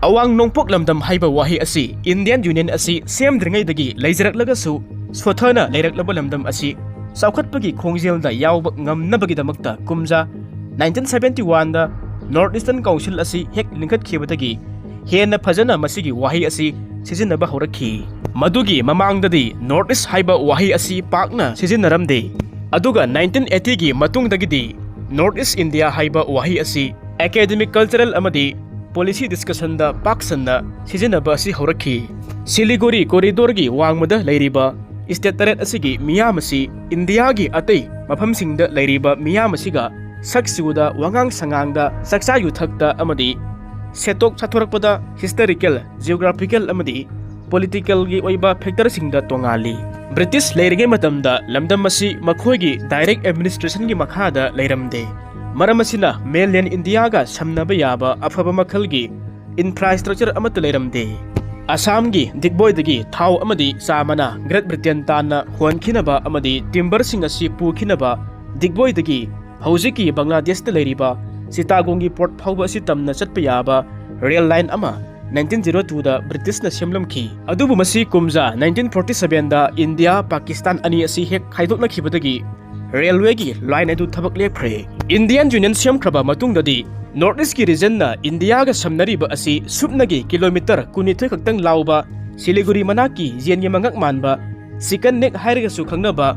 awang nongpok lamdam haiba wahi asi Indian Union asi semdringaidagi leijaraklagasu sothana leiraklaba lamdam asi saukhatpagi khongjel da yawba ngamnabagi-damakta kumja 1971 da North Eastern Council asi hek lingkhatkibadagi hena phajana masigi wahi asi sizinaba horakhi madugi mamangdadi North East haiba wahi asi pakna sizinaramde aduga 1980 gi matungdagidi North East India haiba wahi asi academic cultural amadi policy discussion da paksanna sizinaba asi horakhi Siliguri corridor gi wangmada leiriba state taret asigi miyam asi India gi atai mafamsingda leiriba miyam asiga saksuda wangang sangangda saksa yuthakta amadi setok chathorakpada historical geographical amadi political gi oiba factor singda tongali British leirige matamda lamdam asi makhoigi direct administration gi makhada leiramde maramasina mainland India ga samnaba yaba afaba makhalgi infrastructure amata leiramde Assam gi digboy dagi thau amadi samana Great Britain tana huankhinaba amadi timber sing asi pukhinaba digboy dagi haujiki Bangladesh ta leiriba Sitagongi port phauba asi tamna chatpa yaba rail line ama 1902 da British na semlamki adubu masi kumja 1947 da India Pakistan ani asi hek khaidokna khibadagi railway gi line adu thabak lekhre Indian Union semkhraba matungdadi North East ki region na India ga samnariba asi supnagi kilometer 12 khaktang lauba Siliguri manaki jengi mangak manba Sikan Neck hairaga su khangnaba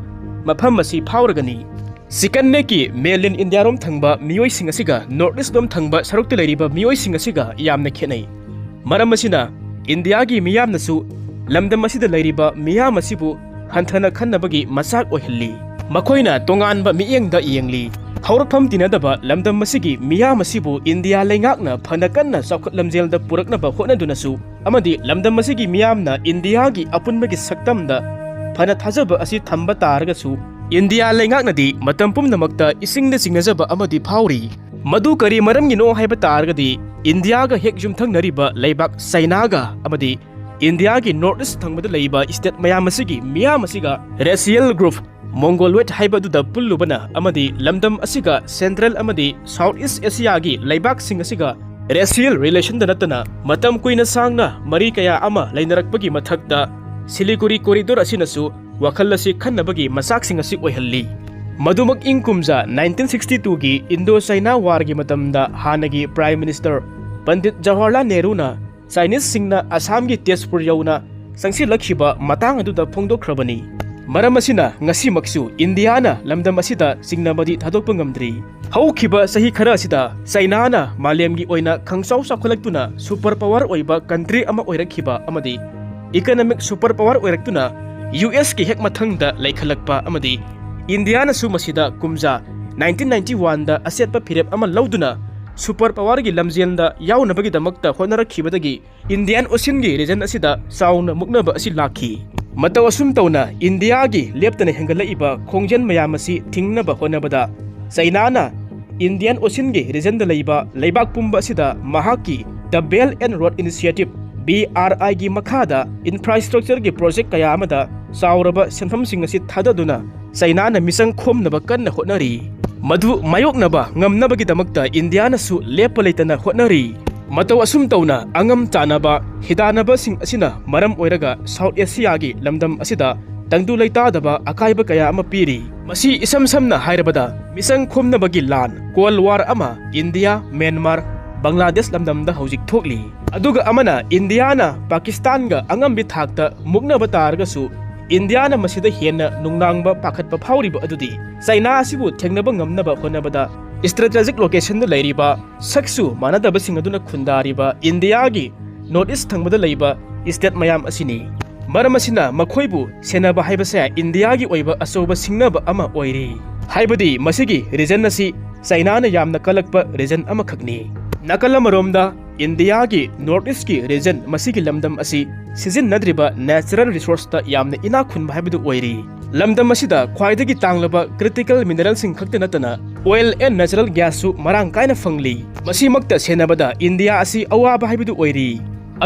mafam asi phawragani Sikan Neck ki mainland India rom thangba miyoi sing asiga North East rom thangba sarokta leiriba miyoi sing asiga yamna khenai maram asina India gi miyam nasu lamdam asida leiriba miyam asibu hanthana khannabagi masak ohilli makoina tonganba miyengda yengli hawrapam tinadaba lamdam asigi miyam asibu India leingakna phanakanna saukhat lamjelda puraknaba honadunasu amadi lamdam asigi miyamna India gi apunbagi saktamda phana thajaba asi thamba taragasu India leingaknadi matam pumnamakta isingna singnajaba amadi phawri madu kari maramgi no haiba targadi India ga hek jumthang nariba leibak China ga amadi India gi North East thangmada leiba state mayam asigi miyam asiga racial group Mongoloid haiba du da pullubana amadi lamdam asiga Central amadi South East Asia gi leibak sing asiga racial relation da natana matam kuina sangna mari kaya ama leinarakpagi mathakda Siliguri corridor asinasu wakhal asi khannabagi masak sing asi oihalli Madumak ingkumja 1962 gi Indo-China war gi matamda hanagi Prime Minister Pandit Jawaharlal Nehru na Chinese singna Assam gi Tezpur yauna sangsi lakhiba matang aduda phongdokhrabani maram asina ngasi maksu India na lamdam asida singnamadi thadokpa ngamdri haukhiba sahi khara asida China na malem gi oina khangchau sakhlaktuna super power oiba country ama oirakhiba amadi economic super power oiraktuna US ki hek mathangda laikhalakpa amadi India na sumasida kumja 1991 da asetpa phirep ama lauduna super power gi lamjelda yaunabagi damakta honarakibadagi Indian Ocean gi region asida sauna muknaba asi lakhi mataw asum tawna India gi leptana hengalaiba khongjen mayam asi thingnaba honabada China na Indian Ocean gi region da leiba leibak pumba asida mahaki the Belt and Road Initiative BRI gi makhada infrastructure gi project kaya amada sauraba senfam sing asi thadaduna China na misang khomnaba kanna hotnari madu mayoknaba ngamnabagi damakta India na su lepa leitana hotnari mataw asum tawna angam chanaba hidanaba sing asina maram oiraga South Asia gi lamdam asida tangdu leitadaba akaiba kaya ama piri masi isam samna hairabada misang khomnabagi lan Cold War ama India Myanmar Bangladesh lamdamda hojik thokli aduga amana India na Pakistan ga angam bi thakta muknaba targasu India na masida hena nungnangba pakhatpa phawriba adudi China asibu thengnaba ngamnaba honabada strategic location da leiriba saksu manadaba singaduna khundariba India gi North East thangmada leiba state mayam asini maramasina makhoibu senaba haibasa India gi oiba asoba singnaba ama oiri haibadi masigi region asi China na yamna kalakpa region ama khakni nakalamarom India gi North East ki region masigi lamdam asi sizin nadriba natural resource ta yamna ina khunba haibadu oiri lamdam asida khwaidagi tanglaba critical mineral sing khakta natana oil and natural gas su marang kaina fangli masimakta senabada India asi awaba haibidu oiri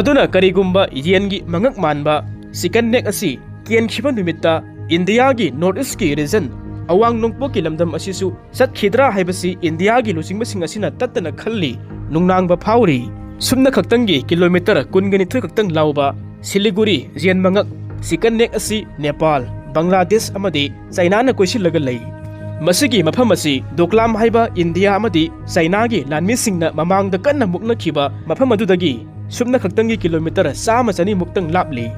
aduna karigumba yengi mangak manba Sikan Neck asi kian khiba numitta India gi North East ki region awang nongpo ki lamdam asisu sat khidra haibasi India gi lusingba sing asina tattana khalli nungnangba phawri Sumna khaktangi kilometer kunganithoi khaktang lauba Siliguri Zianmangak Sikan nek asi Nepal Bangladesh amadi China na koisilaga lei masigi mafam asi Doklam haiba India amadi China gi lanmi singna mamangda kanna muknakhiba mafam adudagi sumna khaktangi kilometer 100 muktang lapli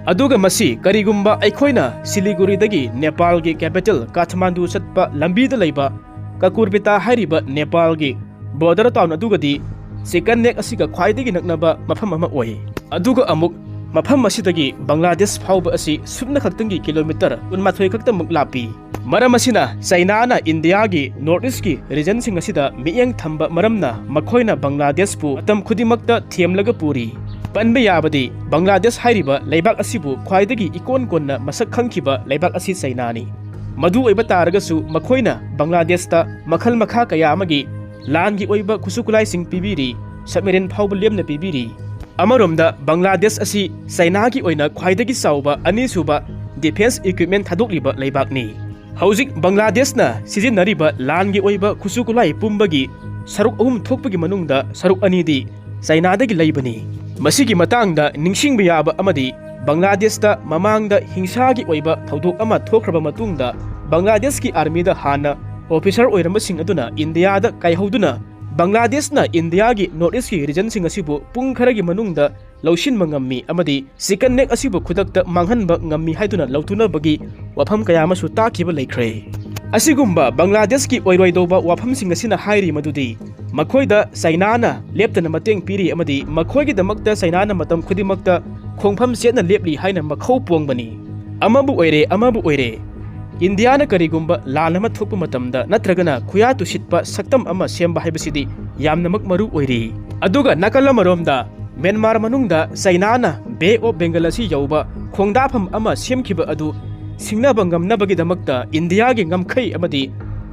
aduga masi karigumba aikhoina Siliguri dagi Nepal gi capital Kathmandu satpa lambi da leiba Kakurbita hairiba Nepal gi border town adugadi Sikan nek asiga khwaidagi naknaba mafam ama oi aduga amuk mafam asidagi Bangladesh phauba asi sumna khaktangi kilometer 12 khaktamuk lapi maram asina China na India gi northeast gi region sing asida miyeng thamba maramna makhoina Bangladesh pu atam khudimakta themlaga puri panba yabadi Bangladesh hairiba leibak asibu khwaidagi ikon konna masak khangkhiba leibak asi China ni madu oiba taragasu makhoina Bangladesh ta makhal makha kaya amagi lan gi oiba khusukulai sing pibiri submarine phauba lemna pibiri Amaromda Bangladesh asi China gi oina khwaidagi sauba anisuba defense equipment thadokliba leibakni Haujik Bangladesh na sizinariba lan gi oiba khusukulai pumbagi saruk ahum thokpagi manungda saruk anidi China dagi leibani masigi matangda ningsingba yaba amadi Bangladesh ta mamangda hingsa gi oiba thodok ama thokraba matungda Bangladesh ki army da hana officer oiramba sing aduna India da kaihoduna Bangladesh na India gi northeast ki region sing asibu pung kharagi manungda laushin mangammi amadi sikan nek asibu khudakta manghanba ngammi haiduna lautuna bagi wafam kaya masu takiba laikre asigumba Bangladesh ki oiroidoba wafam sing asina hairi madudi makhoida China na leptana mateng piri amadi makhoigi damakta China na matam khudimakta khongpham setna lepli haina makhau pongbani amabu oire India na karigumba lalama thokpa matamda natragana khuyatu sitpa saktam ama semba haibasidi yamnamak maru oiri aduga nakalamaromda Myanmar manungda China na Bay of Bengal asi yauba khongdafam ama semkhiba adu singnaba ngamnabagi damakta India gi ngamkhai amadi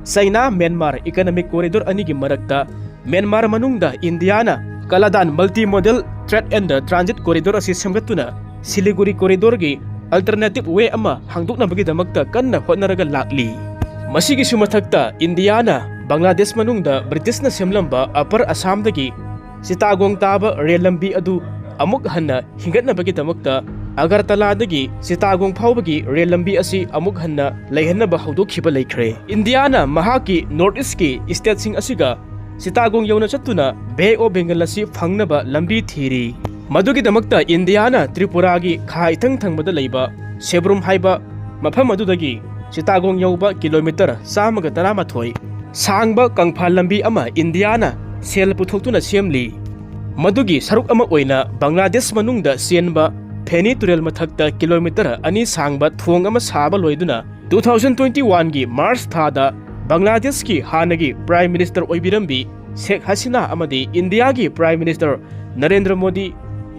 China Myanmar economic corridor ani gi marakta Myanmar manungda India na Kaladan multimodal trade and transit corridor asi samgatuna Siliguri corridor gi alternative way ama hangdukna bagi damakta kanna hotnaraga lakli masigi sumathakta India na Bangladesh manungda British na semlamba upper Assam dagi sitagong taba rail lambi adu amuk hanna hingatna bagi damakta Agartala dagi sitagong phawbagi rail lambi asi amuk hanna leihanna ba hawdokhiba laikre India na mahaki northeast ki state sing asiga sitagong yauna chattuna Bay of Bengal asi phangnaba lambi thiri madugi damakta India na Tripura gi kha ithang thangbada leiba Sebrum haiba mafam adudagi sitagong yauba kilometer 113 sangba kangphal lambi ama India na sel puthokuna semli madugi saruk ama oina Bangladesh manungda senba Feni turel mathakta kilometer ani sangba thong ama saba loiduna 2021 gi March thada Bangladesh ki hanagi Prime Minister oibirambi Sheikh Hasina amadi India gi Prime Minister Narendra Modi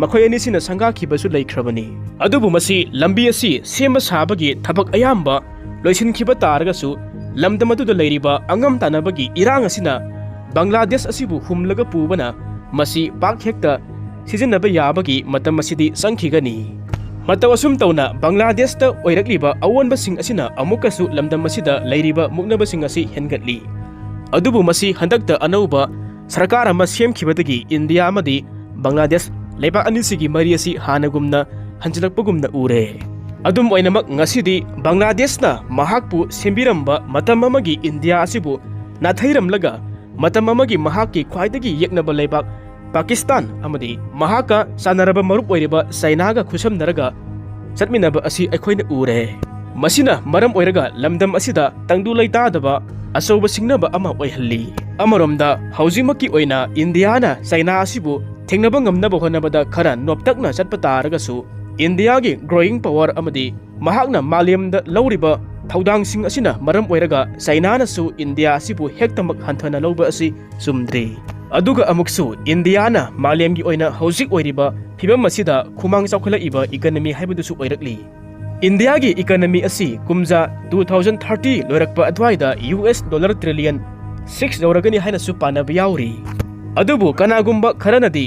makhoi ani sina sanga khibasu laikhrabani adubu masi lambi asi sema sabagi thabak ayamba loisin khiba taragasu lamdamadu da leiriba angam tanabagi irang asina Bangladesh asibu humlaga pubana masi pak hekta sizinaba yabagi matam masidi sangkhigani matawasum tawna Bangladesh ta oirakliba awonba sing asina amukasu lamdam masida leiriba muknaba sing asi hengatli adubu masi handakta anauba sarkar ama semkhibadagi India amadi Bangladesh leiba anisigi mari asi hanagumna hanjilakpagumna ure adum oinamak ngasidi Bangladesh na mahakpu sembiramba matam amagi India asibu nathairamlaga matam amagi mahakki khwaidagi yeknaba leibak Pakistan amadi mahaka sanaraba marup oiriba China ga khusamnaraga chatminaba asi aikhoina ure masina maram oiraga lamdam asida tangdu leitadaba asoba singnaba ama oihalli amaromda haujimaki oina India na China asibu thengnaba ngamnaba honabada khara noptakna chatpa taragasu India gi growing power amadi mahakna malemda lauriba thaudang asina maram oiraga China na su India asibu hektamak hanthana lauba asi sumdri aduga amuksu India na malemgi oina haujik oiriba phibam masida khumang chawkhala iba economy haibadusu oirakli India gi economy asi kumja 2030 loirakpa adwaida US dollar trillion 6 doragani haina su panaba yauri adubu kanagumba kharanadi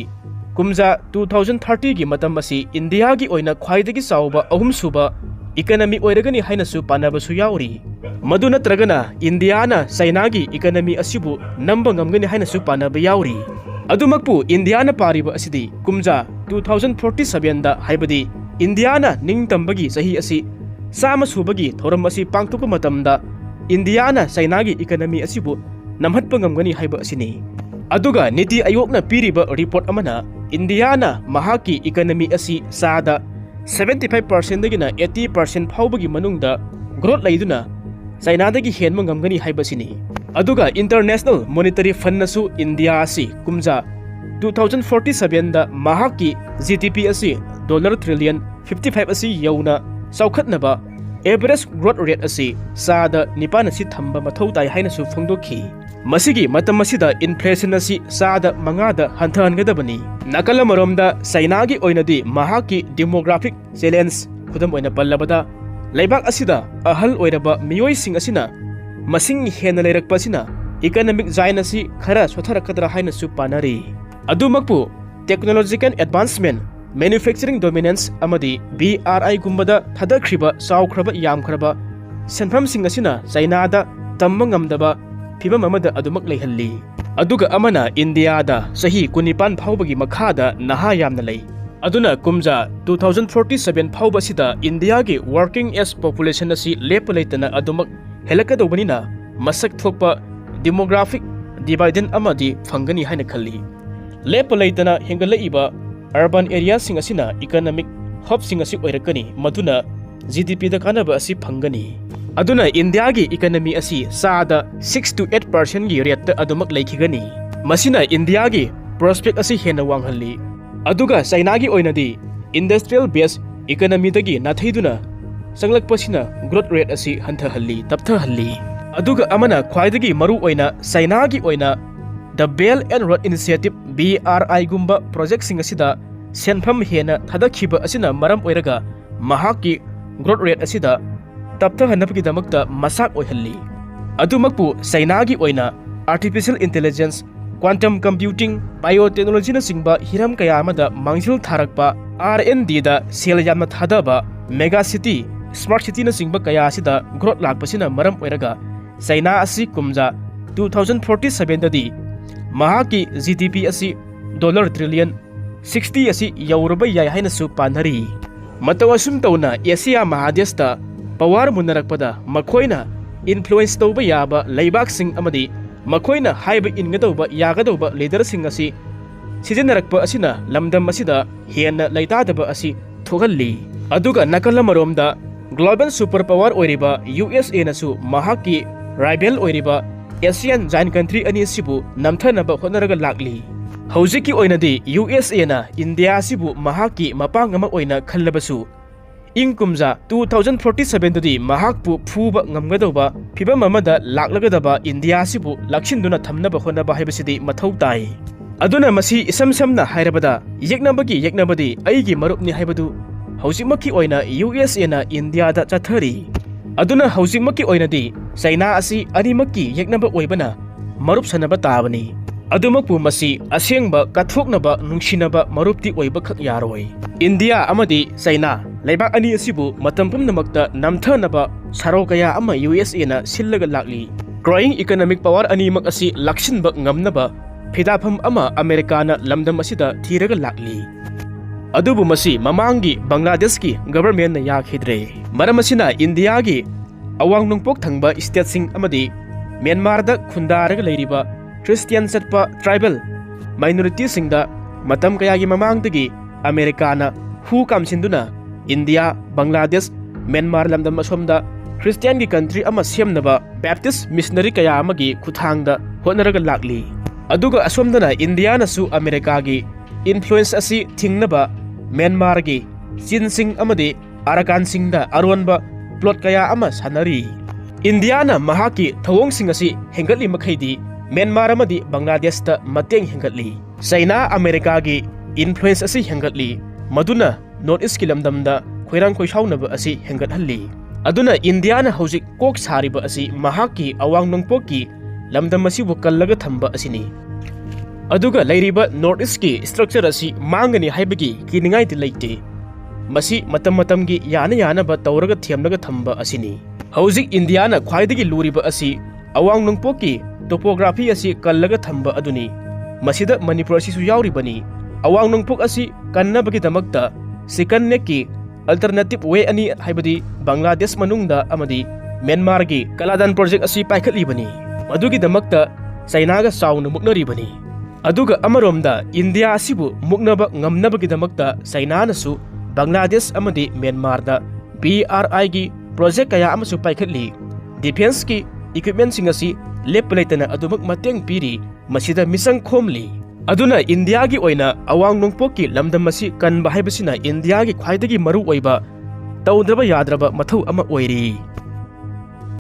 kumja 2030 gi matam asi India gi oina khwaidagi chawba ahum suba economy oiragani haina su panaba su yauri madu natragana India na China gi economy asibu namba ngamgani haina su panaba yauri Adumakpu Indiana pariba asidi kumja 2047 da haibadi Indiana ningtambagi sahi asi sama subagi thoram asi pangtupa matamda Indiana Sainagi economy asibu namhatpa ngamgani haiba asini. Aduga Niti Ayokna piriba report amana Indiana mahaki economy asi sada 75% dagina 80% phawbagi manungda growth laiduna Sainadagi henma ngamgani haiba sini. Aduga International Monetary Fund nasu India asi kumja 2047 da mahaki GDP asi $55 trillion asi yauna saukhatnaba average growth rate asi sada nipan asi thamba mathau tai haina su phongdokhi. Masigi matam masida inflation asi sada mangada hanthangadabani. Nakala maromda Sainagi oinadi mahaki demographic challenge khudam oina pallabada laibak asida ahal oiraba miyoi sing asina masing hena leirakpasina economic giant asi khara sotharakadra haina su panari. Adumakpu technological advancement manufacturing dominance amadi BRI gumbada thadakhriba saukraba yamkhraba senpham sing asina China da tamma ngamdaba phibam amada adumak leihalli. Aduga amana India da sahi kunipan phawbagi makhada naha yamna lei. Aduna kumja 2047 phawba sida India gi working age population asi lepalaitana adumak helakadobani masak thokpa demographic dividend amadi phangani haina khalli. Lepalaitana hengalaiba urban areas sing asina economic hub sing asi oirakani maduna GDP da kanaba asi phangani. Aduna India gi economy asi sada 6 to 8% gi rate adumak leikhigani. Masina India gi prospect asi hena wanghalli. Aduga China gi oinadi industrial based economy dagi nathaiduna sanglakpasina growth rate asi hanthahalli tapthahalli. Aduga amana khwaidagi maru oina China gi oina the Belt and Road Initiative BRI gumba project sing asida senpham hena thadakhiba asina maram oiraga mahaki growth rate asida taptha hanapgi damakta masak oihalli. Adumakpu China gi oina artificial intelligence quantum computing biotechnology na singba hiram kaya amada mangsil tharakpa R&D da sel yamna thadaba mega city smart city na singba kaya asida growth lakpasina maram oiraga China asi kumja 2047 dadi mahaki GDP asi $60 trillion asi yauraba yai haina su panhari. Matawasum tauna Asia Mahadesta pawar munarakpada makhoina influence tawba yaba laibak sing amadi makhoina haiba ingadawba yagadawba leader sing asi sijenarakpa asina lamdam asida hena laitadaba asi thogalli. Aduga nakala maromda global superpower oiriba USA nasu mahaki rival oiriba Asian giant country ani sibu namthanaba honaraga lakli. Haujiki oinadi USA na India sibu mahaki mapangama oina khallabasu ingkumja 2047 dadi mahakpu phuba ngamgadawba phibam amada laklagadaba India sibu lakshinduna thamnaba honaba haibasidi mathau tai. Aduna masi isam samna hairabada yeknabadi aigi marupni haibadu haujikmaki oina USA na India da chathari. Aduna haujikmaki oinadi China asi animaki yeknaba oibana marup sanaba tabani. Adumakpu masi asengba kathoknaba nungsinaba marupti oiba khak yaroi. India amadi China laibak ani asibu matam pumnamakta namthanaba sarokaya ama USA na sillaga lakli. Growing economic power animak asi lakshinba ngamnaba phidafam ama America na lamdam asida thiraga lakli. Adubu masi mamangi Bangladesh ki government na yakhidre. Maram asina India gi awang nungpok thangba state sing amadi Myanmar da khundaraga leiriba Christian satpa tribal minority singda matam kayagi mamangdagi America na hu kamsinduna India Bangladesh Myanmar lamdam asomda Christian gi country ama semnaba Baptist missionary kaya amagi khuthangda honaraga lakli. Aduga asomdana India nasu America gi influence asi thingnaba Myanmar gi Chin sing amadi Arakan singda aronba plot kaya ama sanari. India na mahaki thawong sing asi hengatli makhaidi Myanmar amadi Bangladesh ta mateng hengatli. China America gi influence asi hengatli maduna North East kilamdamda khoirang khoishaunaba asi hengathalli. Aduna India na hojik kok sariba asi mahaki awang nongpokki lamdam asibu kallaga thamba asini. Aduga lairiba North East ki structure asi mangani haibagi kiningai ti leite. Masi matam-matamgi yana-yanaba tawraga thiamnaga thamba asini. Hojik India na khwaidagi luriba asi awang nungpokki topography asi kallaga thamba aduni. masida Manipur asisu yauribani. Awang nungpuk asi kannabagidamagta second neck alternative way ani haibadi Bangladesh manungda amadi Myanmar gi Kaladan project asi paikhatlibani. Madugidamakta Chinaga sauna muknaribani. Aduga amaromda India asibu muknaba ngamnabagidamagta China nasu Bangladesh amadi Myanmar da BRI gi project kaya amasu paikhatli. Defense ki equipment singasi lepulaitana adumak mateng piri masida misang khomli. Aduna India gi oina awang nungpok ki lamdam masi kan bahaibasina India gi khwaidagi maru oiba tawdraba yadraba mathau ama oiri.